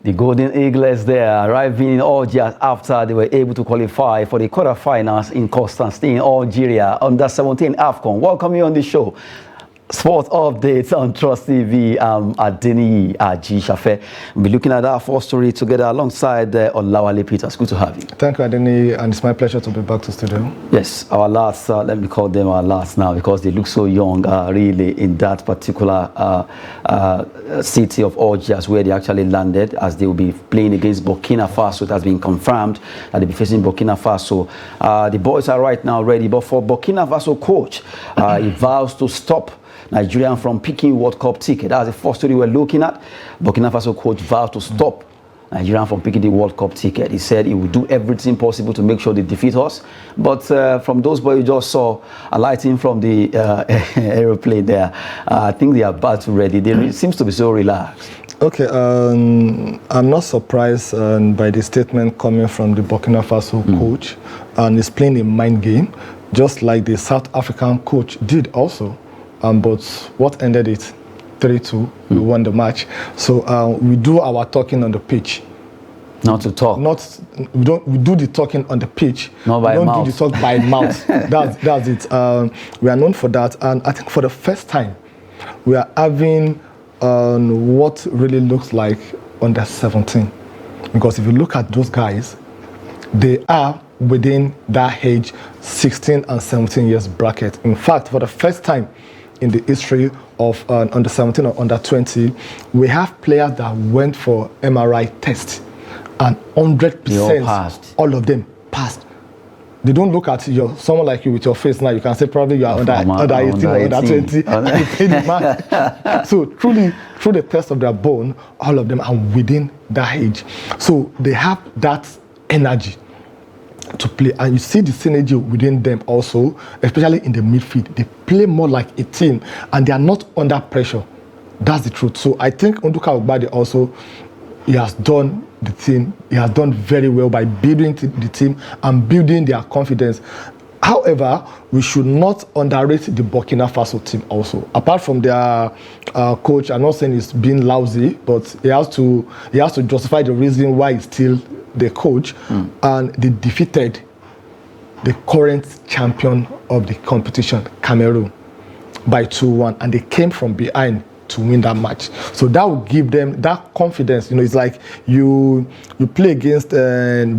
The Golden Eagles there arriving in Algiers after they were able to qualify for the quarterfinals in Constantine, Algeria, under 17 AFCON. Welcome you on the show. Sports updates on Trust TV. Adeni Aji Shafe. We'll be looking at our first story together alongside Olawale Peters. Good to have you. Thank you, Adeni, and it's my pleasure to be back to studio. Yes, our lads, let me call them our lads now because they look so young, really, in that particular city of Algiers where they actually landed, as they will be playing against Burkina Faso. It has been confirmed that they'll be facing Burkina Faso. The boys are right now ready, but for Burkina Faso coach, he vows to stop Nigerian from picking World Cup ticket. That's the first story we're looking at. Burkina Faso coach vowed to stop Nigerian from picking the World Cup ticket. He said he would do everything possible to make sure they defeat us. But from those boys you just saw alighting from the aeroplane there, I think they are about to ready. They seems to be so relaxed. Okay, I'm not surprised by the statement coming from the Burkina Faso coach, and he's playing a mind game, just like the South African coach did also. But what ended it? 3-2. We won the match. So we do our talking on the pitch. Not to talk. We do the talking on the pitch. Not by mouth. We don't do the talk by mouth. That's it. We are known for that, and I think for the first time, we are having what really looks like under 17. Because if you look at those guys, they are within that age, 16 and 17 years bracket. In fact, for the first time in the history of under 17 or under 20, we have players that went for MRI test, and 100%, all of them passed. They don't look at someone like you with your face now. You can say probably you are under 18 or under 20, and you play the match. So truly, through the test of their bone, all of them are within that age. So they have that energy to play, and you see the synergy within them also, especially in the midfield. They play more like a team, and they are not under pressure. That's the truth. So I think Nduka Ogbade also, he has done the thing. He has done very well by building the team and building their confidence. However, we should not underrate the Burkina Faso team also. Apart from their coach, I'm not saying he's being lousy, but he has to justify the reason why he's still the coach, and they defeated the current champion of the competition, Cameroon, by 2-1, and they came from behind to win that match. So that will give them that confidence. It's like you play against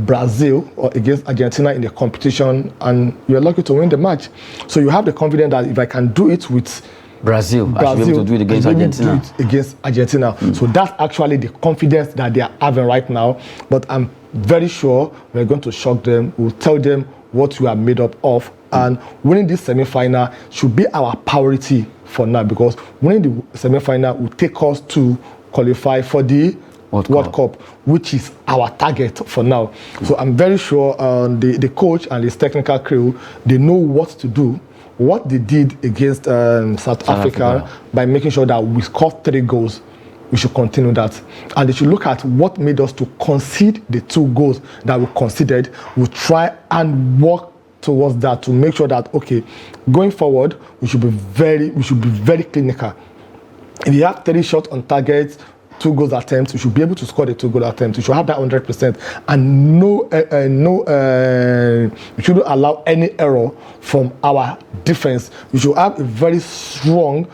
Brazil or against Argentina in the competition, and you're lucky to win the match. So you have the confidence that if I can do it with Brazil, I should be able to do it against Argentina. So that's actually the confidence that they are having right now. But I'm very sure we're going to shock them. We'll tell them what we are made up of. And winning this semi-final should be our priority for now, because winning the semi-final will take us to qualify for the World Cup, which is our target for now. So I'm very sure the coach and his technical crew, they know what to do. What they did against South Africa by making sure that we scored 3 goals, we should continue that. And they should look at what made us to concede the 2 goals that we conceded. We'll try and work towards that to make sure that, okay, going forward, we should be very clinical. If you have 3 shots on target, 2 goals attempts, we should be able to score the 2 goal attempts. We should have that 100%, and we shouldn't allow any error from our defense. We should have a very strong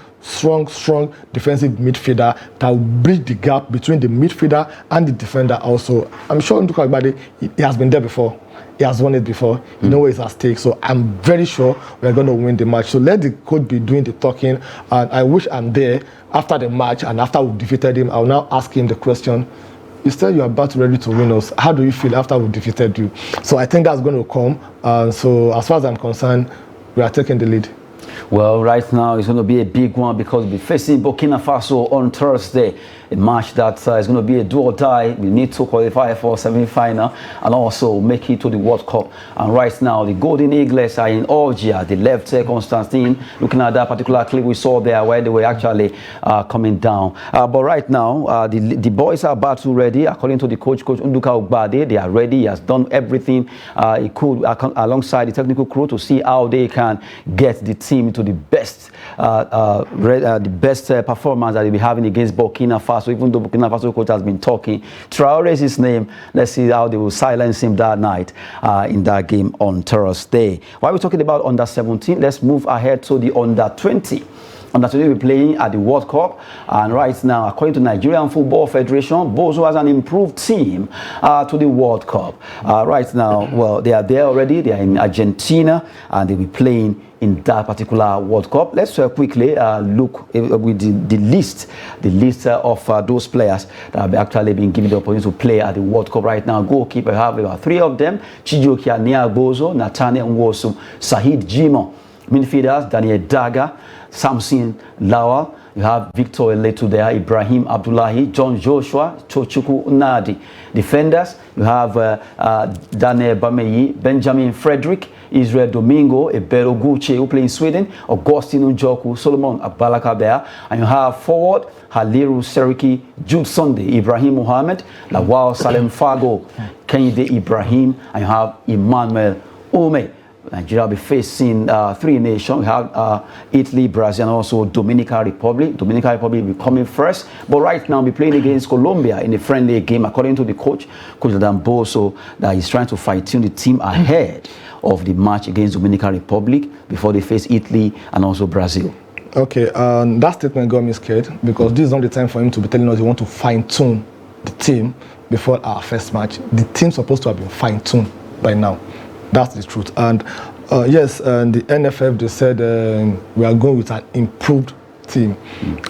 defensive midfielder that will bridge the gap between the midfielder and the defender also. I'm sure Nduka Ogbade, he has been there before. He has won it before. You know it's at stake. So I'm very sure we're going to win the match. So let the coach be doing the talking. And I wish I'm there after the match, and after we've defeated him, I'll now ask him the question. You said you're about ready to win us. How do you feel after we've defeated you? So I think that's going to come. So as far as I'm concerned, we are taking the lead. Well, right now it's going to be a big one because we'll be facing Burkina Faso on Thursday. A match that is going to be a do or die. We need to qualify for semi-final and also make it to the World Cup. And right now, the Golden Eagles are in Algiers. They left Constantine. Looking at that particular clip we saw there where they were actually coming down. But right now, the boys are battle ready. According to the coach Nduka Ogbade, they are ready. He has done everything he could alongside the technical crew to see how they can get the team to the best performance that they'll be having against Burkina Faso. Faso, even though Burkina Faso coach has been talking. Traore is his name. Let's see how they will silence him that night in that game on Thursday. While we're talking about under 17, let's move ahead to the under 20. Under 20 will be playing at the World Cup, and right now, according to Nigerian Football Federation, Bozo has an improved team to the World Cup. Right now, well, they are there already. They are in Argentina, and they'll be playing in that particular World Cup. Let's quickly look with the list of those players that have actually been given the opportunity to play at the World Cup right now. Goalkeeper, have about 3 of them: Chijoke Bozo, Nathaniel Nwosu, Sahid Jimo. Midfielders, Daniel Daga, Samson Lawal. You have Victor Eletu there, Ibrahim Abdullahi, John Joshua, Chochuku Nadi. Defenders, you have Daniel Bameyi, Benjamin Frederick, Israel Domingo, Ebero Gucci, who play in Sweden, Augustine Njoku, Solomon Abalaka there. And you have forward, Haliru Seriki, Jude Sunday, Ibrahim Mohammed, Lawal Salem Fago, Kenyide Ibrahim, and you have Emmanuel Ome. Nigeria will be facing 3 nations. We have Italy, Brazil, and also Dominican Republic. Dominican Republic will be coming first. But right now, we'll be playing against Colombia in a friendly game, according to the coach, Coach Damboso, that he's trying to fine-tune the team ahead of the match against Dominican Republic before they face Italy and also Brazil. Okay, that statement got me scared because this is not the time for him to be telling us he want to fine-tune the team before our first match. The team's supposed to have been fine-tuned by now. That's the truth. And yes, the NFF, they said we are going with an improved team.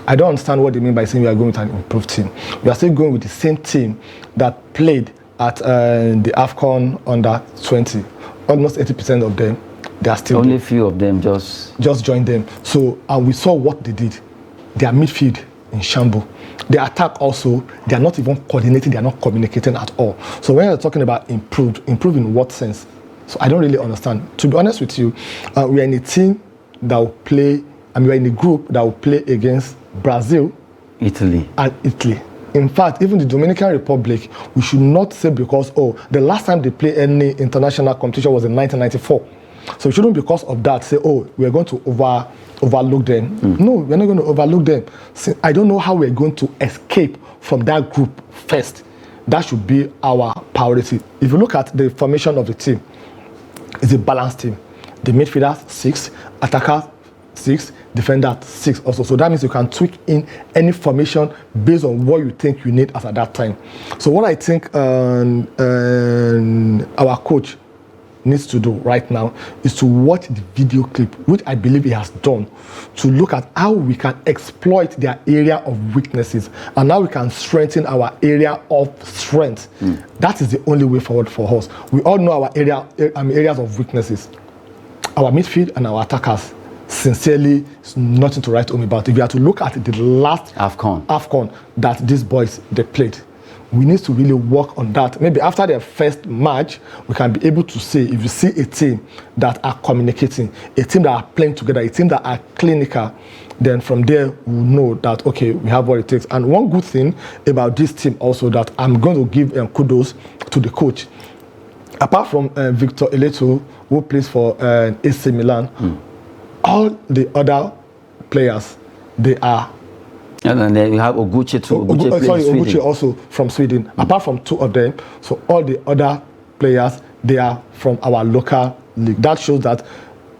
I don't understand what they mean by saying we are going with an improved team. We are still going with the same team that played at the AFCON under 20. Almost 80% of them, they are still only there. Few of them just joined them. So we saw what they did. Their midfield in shambles. The attack also, they are not even coordinating, they are not communicating at all. So when you're talking about improve in what sense? So I don't really understand. To be honest with you, we are in a team that will play, we are in a group that will play against Brazil, Italy. And Italy. In fact, even the Dominican Republic, we should not say because, the last time they played any international competition was in 1994. So we shouldn't, because of that, say, we are going to overlook them. No, we're not going to overlook them. I don't know how we're going to escape from that group first. That should be our priority. If you look at the formation of the team, it's a balanced team. The midfielders 6, attackers 6, defenders 6 also. So that means you can tweak in any formation based on what you think you need as at that time. So what I think our coach needs to do right now is to watch the video clip, which I believe he has done, to look at how we can exploit their area of weaknesses and how we can strengthen our area of strength. That is the only way forward for us. We all know our areas of weaknesses. Our midfield and our attackers, sincerely, it's nothing to write home about. If you have to look at the last AFCON that these boys, they played, we need to really work on that. Maybe after their first match, we can be able to say, if you see a team that are communicating, a team that are playing together, a team that are clinical, then from there we'll know that, okay, we have what it takes. And one good thing about this team also that I'm going to give kudos to the coach. Apart from Victor Eletu, who plays for AC Milan, all the other players, they are. And then we have Oguchi too. Oguchi also from Sweden. Apart from 2 of them, so all the other players, they are from our local league. That shows that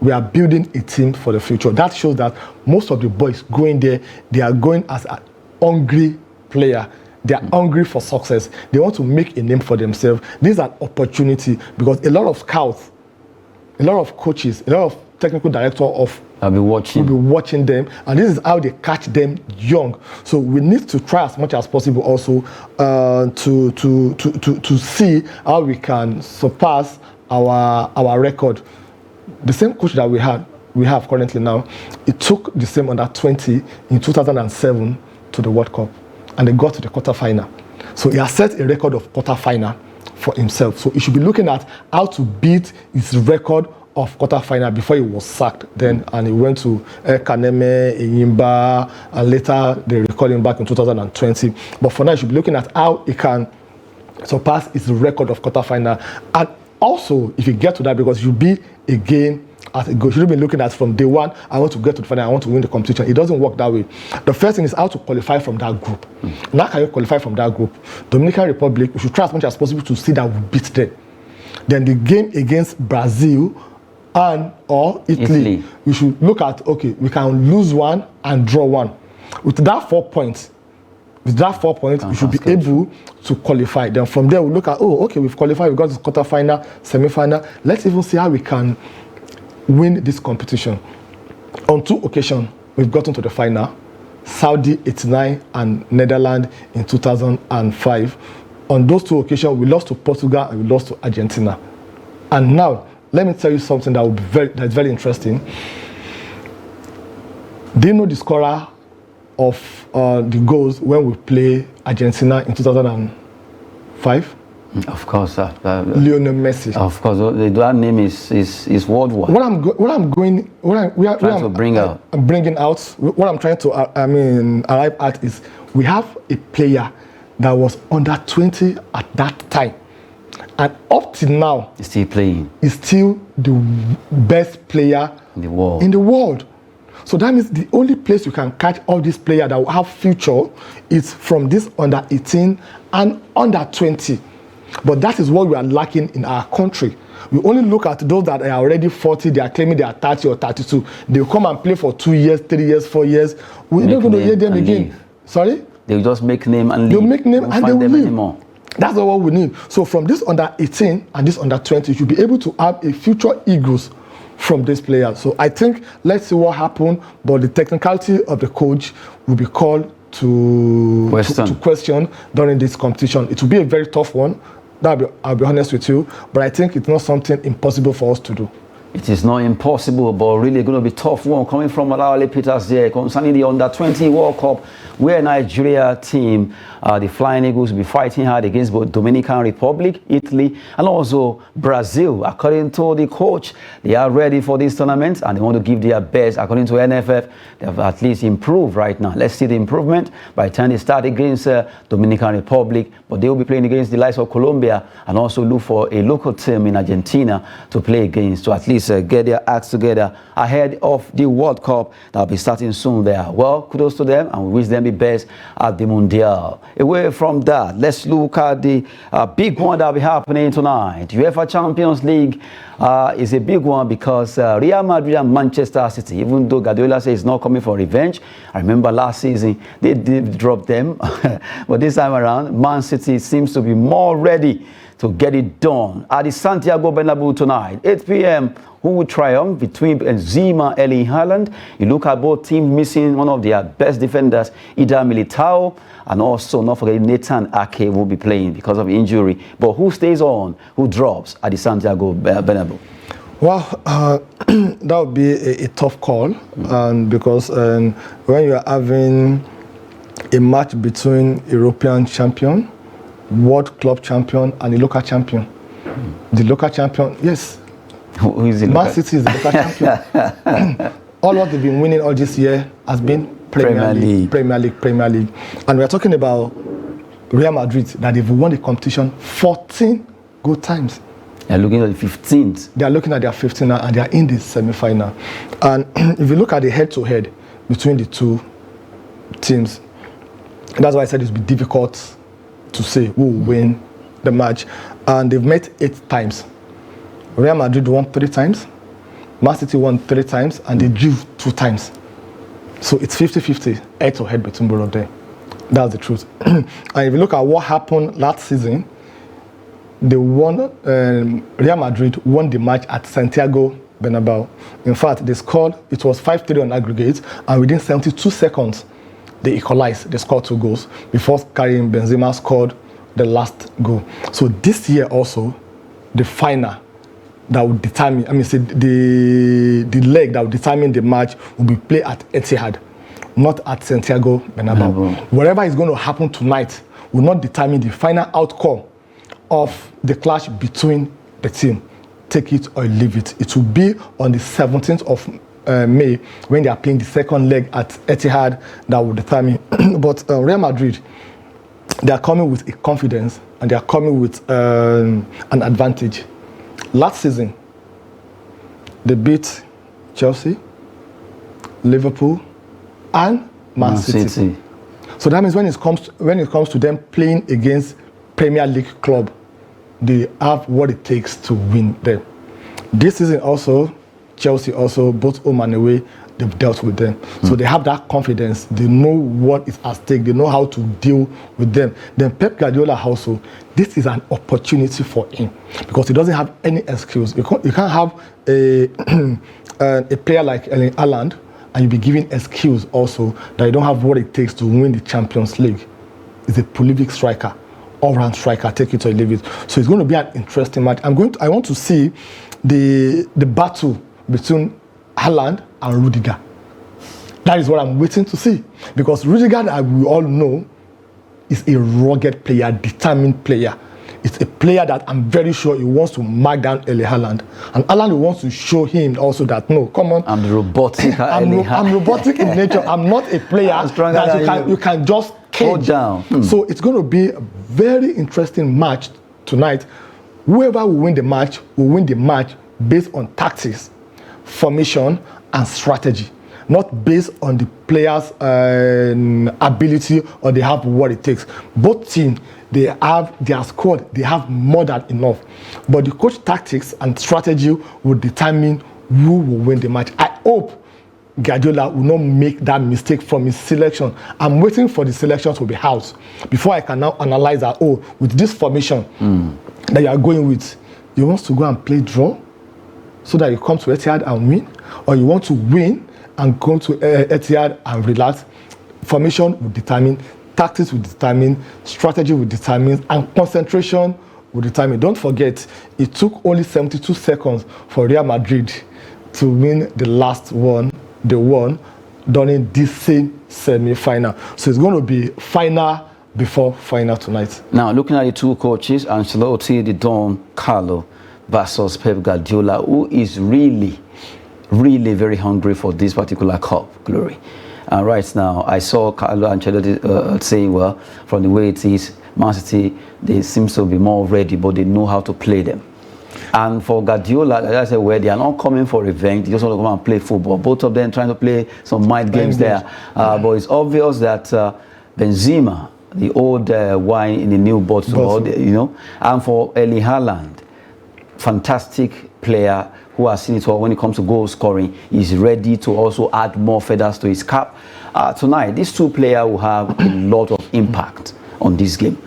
we are building a team for the future. That shows that most of the boys going there, they are going as an hungry player. They are hungry for success. They want to make a name for themselves. This is an opportunity because a lot of scouts, a lot of coaches, a lot of technical director of will be watching them, and this is how they catch them young. So we need to try as much as possible also to see how we can surpass our record. The same coach that we have currently now, it took the same under 20 in 2007 to the World Cup, and they got to the quarterfinal. So he has set a record of quarterfinal for himself. So he should be looking at how to beat his record of quarterfinal before he was sacked then, and he went to Kaneme, Enyimba, and later they recalled him back in 2020. But for now, he should be looking at how he can surpass his record of quarterfinal. And also, if you get to that, because you'll be a game as a goal. You shouldn't be looking at from day one, I want to get to the final, I want to win the competition. It doesn't work that way. The first thing is how to qualify from that group. Now can you qualify from that group? Dominican Republic, we should try as much as possible to see that we beat them. Then the game against Brazil and or Italy, we should look at, okay, we can lose one and draw one. With that 4 points, we should be able to qualify. Then from there, we look at, oh, okay, we've qualified, we've got to quarterfinal, semi-final. Let's even see how we can win this competition. On 2 occasions, we've gotten to the final. Saudi 89 and Netherlands in 2005. On those 2 occasions, we lost to Portugal and we lost to Argentina. And now, let me tell you something that will be that's very interesting. Do you know the scorer of the goals when we play Argentina in 2005? Of course, Lionel Messi. Of course, that name is worldwide. I'm trying to arrive at is we have a player that was under 20 at that time, and up till now, he's still playing. He's still the best player in the world. So that means the only place you can catch all these players that will have future is from this under 18 and under 20. But that is what we are lacking in our country. We only look at those that are already 40, they are claiming they are 30 or 32. They will come and play for 2 years, 3 years, 4 years. We're not going to hear them again. Leave. Sorry? They'll just make name and leave. They'll make name and they will leave. Anymore. That's not what we need. So from this under 18 and this under 20, you should be able to have a future Eagles from these players. So I think, let's see what happens, but the technicality of the coach will be called to question during this competition. It will be a very tough one. I'll be honest with you, but I think it's not something impossible for us to do. It is not impossible, but really going to be tough one coming from Alawale Peters there concerning the Under-20 World Cup, where Nigeria team, the Flying Eagles, will be fighting hard against both Dominican Republic, Italy, and also Brazil. According to the coach, they are ready for this tournament and they want to give their best. According to NFF, they have at least improved right now. Let's see the improvement by the time they start against Dominican Republic, but they will be playing against the likes of Colombia and also look for a local team in Argentina to play against, to at least get their acts together ahead of the World Cup that will be starting soon there. Well, kudos to them and we wish them the best at the Mundial. Away from that, let's look at the big one that will be happening tonight. UEFA Champions League is a big one because Real Madrid and Manchester City, even though Guardiola says he's not coming for revenge. I remember last season they did drop them, but this time around, Man City seems to be more ready to get it done at the Santiago Bernabeu tonight, 8 p.m. Who will triumph between Benzema, Erling Haaland? You look at both teams missing one of their best defenders, Ida Militao, and also not forgetting Nathan Ake will be playing because of injury. But who stays on? Who drops at the Santiago Bernabeu? Well, that would be a tough call, because when you are having a match between European champion, World Club champion, and a local champion, the local champion, yes. Who is it? Man City is the local champion. All what they've been winning all this year has been Premier League. And we're talking about Real Madrid, that they've won the competition 14 good times. They're looking at the 15th. They are looking at their 15th now, and they are in the semi-final. And if you look at the head-to-head between the two teams, that's why I said it would be difficult to say who will win the match. And they've met 8 times. Real Madrid won 3 times, Man City won 3 times, and they drew 2 times. So it's 50-50 head-to-head between both of them. That's the truth. And if you look at what happened last season, they won. Real Madrid won the match at Santiago Bernabeu. In fact, they scored. It was 5-3 on aggregate, and within 72 seconds, they equalized. They scored 2 goals before Karim Benzema scored the last goal. So this year also, the final that would determine, the leg that would determine the match will be played at Etihad, not at Santiago Bernabeu. Whatever is going to happen tonight will not determine the final outcome of the clash between the team. Take it or leave it. It will be on the 17th of May when they are playing the second leg at Etihad that will determine. But Real Madrid, they are coming with a confidence and they are coming with an advantage. Last season, they beat Chelsea, Liverpool, and Man City. So that means when it comes to them playing against Premier League club, they have what it takes to win them. This season also, Chelsea also, both home and away, they've dealt with them. So they have that confidence. They know what is at stake. They know how to deal with them. Then Pep Guardiola also, this is an opportunity for him because he doesn't have any excuse. You can't have a player like Erling Haaland and you be giving excuse also that you don't have what it takes to win the Champions League. He's a prolific striker, all-round striker, take it or leave it. So it's going to be an interesting match. I want to see the battle between Haaland and Rudiger. That is what I'm waiting to see. Because Rudiger, as we all know, is a rugged player, determined player. It's a player that I'm very sure he wants to mark down Erling Haaland. And Haaland wants to show him also that, no, come on. I'm robotic. I'm robotic in nature. I'm not a player that you can just cage down. So it's going to be a very interesting match tonight. Whoever will win the match based on tactics, formation, and strategy, not based on the players' ability or they have what it takes. Both teams, they have their squad, they have more than enough. But the coach tactics and strategy will determine who will win the match. I hope Guardiola will not make that mistake from his selection. I'm waiting for the selection to be out before I can now analyze that, with this formation that you are going with, you want to go and play draw so that you come to Etihad and win, or you want to win and go to Etihad and relax. Formation will determine, tactics will determine, strategy will determine, and concentration will determine. Don't forget, it took only 72 seconds for Real Madrid to win the last one, they won during this same semi-final. So it's going to be final before final tonight. Now, looking at the two coaches, Ancelotti, the Don Carlo versus Pep Guardiola, who is really very hungry for this particular cup, Glory. And right now, I saw Carlo Ancelotti saying, well, from the way it is, Man City, they seem to be more ready, but they know how to play them. And for Guardiola, like I said, well, they are not coming for revenge. They just want to come and play football. Both of them trying to play some mind games there. But it's obvious that Benzema, the old wine in the new bottle, you know, and for Erling Haaland, fantastic player who has seen it all when it comes to goal scoring, is ready to also add more feathers to his cap. Tonight, these two players will have a lot of impact on this game,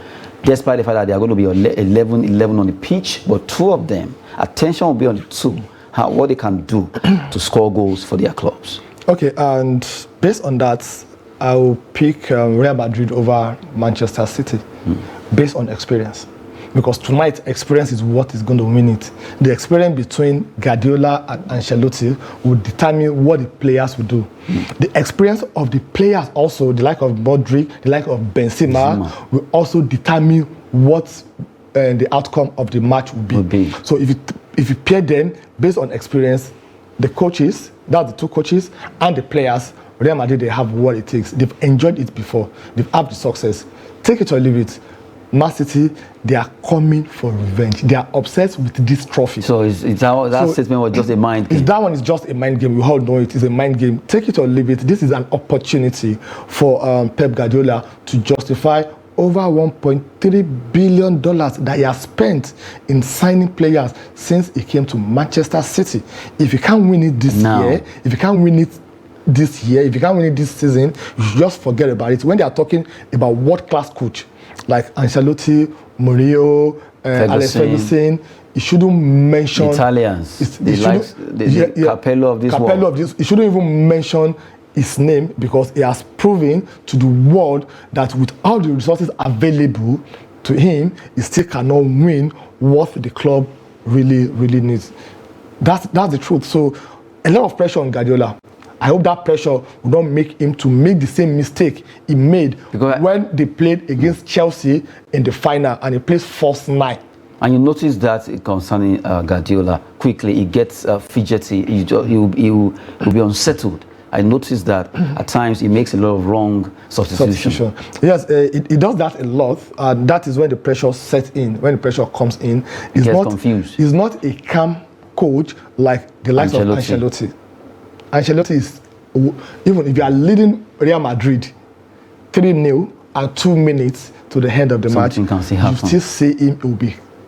despite the fact that they are going to be 11 on the pitch, but two of them, attention will be on the two, what they can do to score goals for their clubs. Okay, and based on that, I will pick Real Madrid over Manchester City, based on experience. Because tonight, experience is what is going to win it. The experience between Guardiola and Ancelotti will determine what the players will do. The experience of the players also, the like of Madrid, the like of Benzema, will also determine what the outcome of the match will be. So if you pair them based on experience, the coaches, that's the two coaches, and the players, Real Madrid, they have what it takes. They've enjoyed it before. They've had the success. Take it or leave it. Man City, they are coming for revenge. They are obsessed with this trophy. So that statement was just a mind game? That one is just a mind game. We all know it is a mind game. Take it or leave it. This is an opportunity for Pep Guardiola to justify over $1.3 billion that he has spent in signing players since he came to Manchester City. If you can't win it this year, if you can't win it this year, if you can't win it this season, you should just forget about it. When they are talking about world-class coach, like Ancelotti, Mourinho, Alex Ferguson, he shouldn't mention Italians. The Capello of this world. He shouldn't even mention his name because he has proven to the world that with all the resources available to him, he still cannot win what the club really needs. That's the truth. So a lot of pressure on Guardiola. I hope that pressure will not make him to make the same mistake he made when they played against Chelsea in the final and he plays false 9. And you notice that concerning Guardiola, quickly he gets fidgety, he'll be unsettled. I noticed that at times he makes a lot of wrong substitution. Yes, he does that a lot, and that is when the pressure sets in. When the pressure comes in, he's not confused. He's not a calm coach like the likes of Ancelotti. Ancelotti is, even if you are leading Real Madrid 3-0 and 2 minutes to the end of the match, Can still happen. you still see him,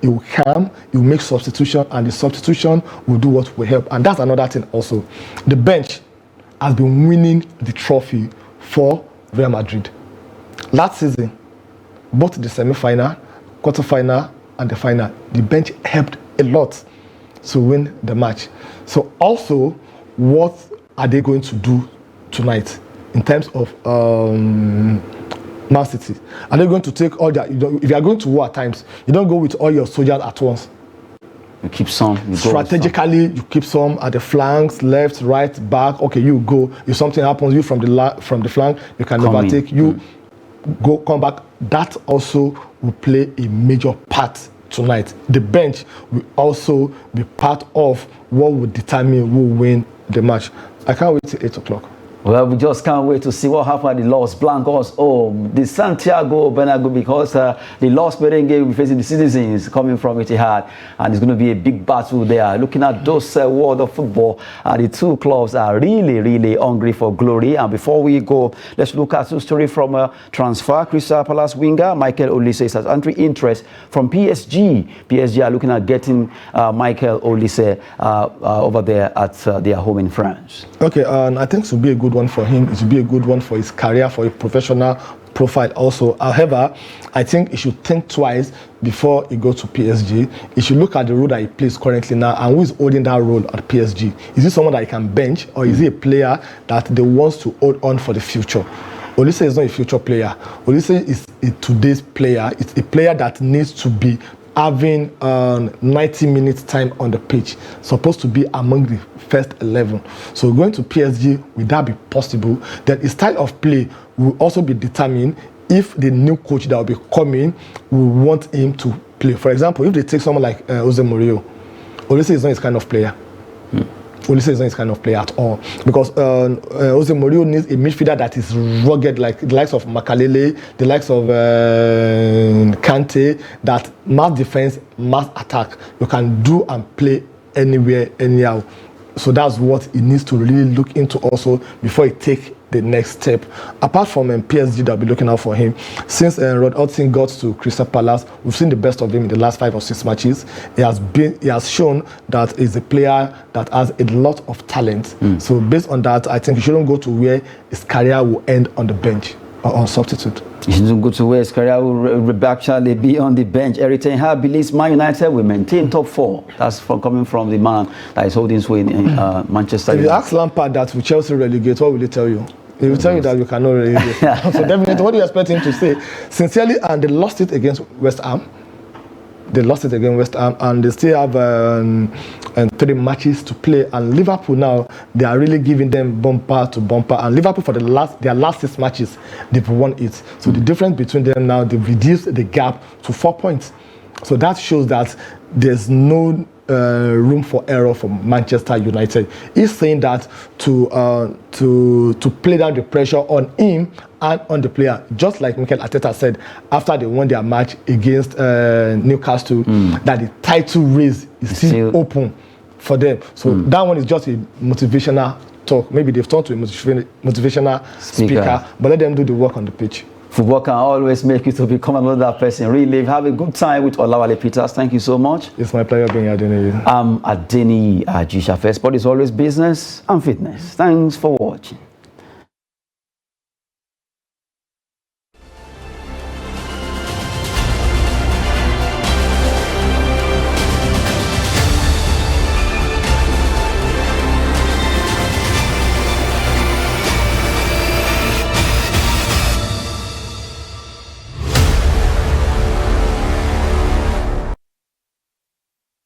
he will calm, he will make substitution, and the substitution will do what will help. And that's another thing also. The bench has been winning the trophy for Real Madrid. Last season, both the semi-final, quarter-final, and the final, the bench helped a lot to win the match. So also, what are they going to do tonight in terms of Man City? Are they going to take all their, if you are going to war at times, you don't go with all your soldiers at once. You keep some. Strategically, you keep some at the flanks, left, right, back. Okay, you go. If something happens, you from the flank, you can overtake. You come back. That also will play a major part tonight. The bench will also be part of what will determine who will win the match. I can't wait till 8 o'clock. Well, we just can't wait to see what happened at the Los Blancos. The Santiago Bernabeu, because the Los Merengue will be facing the Citizens coming from Etihad, and it's going to be a big battle there. Looking at those world of football, the two clubs are really, really hungry for glory. And before we go, let's look at a story from transfer. Crystal Palace winger Michael Olise has entry interest from PSG. PSG are looking at getting Michael Olise over there at their home in France. Okay, and I think it will be a good one for him. It will be a good one for his career, for a professional profile also. However, I think he should think twice before he goes to PSG. He should look at the role that he plays currently now and who is holding that role at PSG. Is he someone that he can bench, or is he a player that they want to hold on for the future? Olise is not a future player. Olise is a today's player. It's a player that needs to be having 90 minutes time on the pitch, supposed to be among the first 11. So going to PSG, will that be possible? Then his style of play will also be determined if the new coach that will be coming will want him to play. For example, if they take someone like Jose Mourinho, Olise is not his kind of player. Olise is not his kind of player at all, because Jose Mourinho needs a midfielder that is rugged, like the likes of Makalele, the likes of Kante, that mass defense, mass attack. You can do and play anywhere, anyhow. So that's what he needs to really look into also before he take the next step. Apart from PSG that will be looking out for him, since Rod Hudson got to Crystal Palace, we've seen the best of him in the last 5 or 6 matches. He has shown that he's a player that has a lot of talent. So based on that, I think he shouldn't go to where his career will end on the bench or on substitute. He shouldn't go to where his career will actually be on the bench. Eric Ten Hag believes Man United will maintain top 4. That's coming from the man that is holding sway in Manchester United. If you ask Lampard that will Chelsea relegate, what will he tell you? He will tell you that you cannot relegate. So definitely, what do you expect him to say? Sincerely, and they lost it against West Ham. They lost it against West Ham, and they still have 3 matches to play. And Liverpool now, they are really giving them bumper to bumper. And Liverpool, for their last 6 matches, they've won it. So the difference between them now, they've reduced the gap to 4 points. So that shows that there's no room for error for Manchester United. He's saying that to play down the pressure on him and on the player, just like Mikel Arteta said after they won their match against Newcastle, that the title race is still open for them. So that one is just a motivational talk. Maybe they've turned to a motivational speaker, but let them do the work on the pitch. Football can always make you to become another person. Really, have a good time with Olawale Peters. Thank you so much. It's my pleasure being here, Adeni. I'm Adeni Ajishafe. Sport is always business and fitness. Thanks for watching.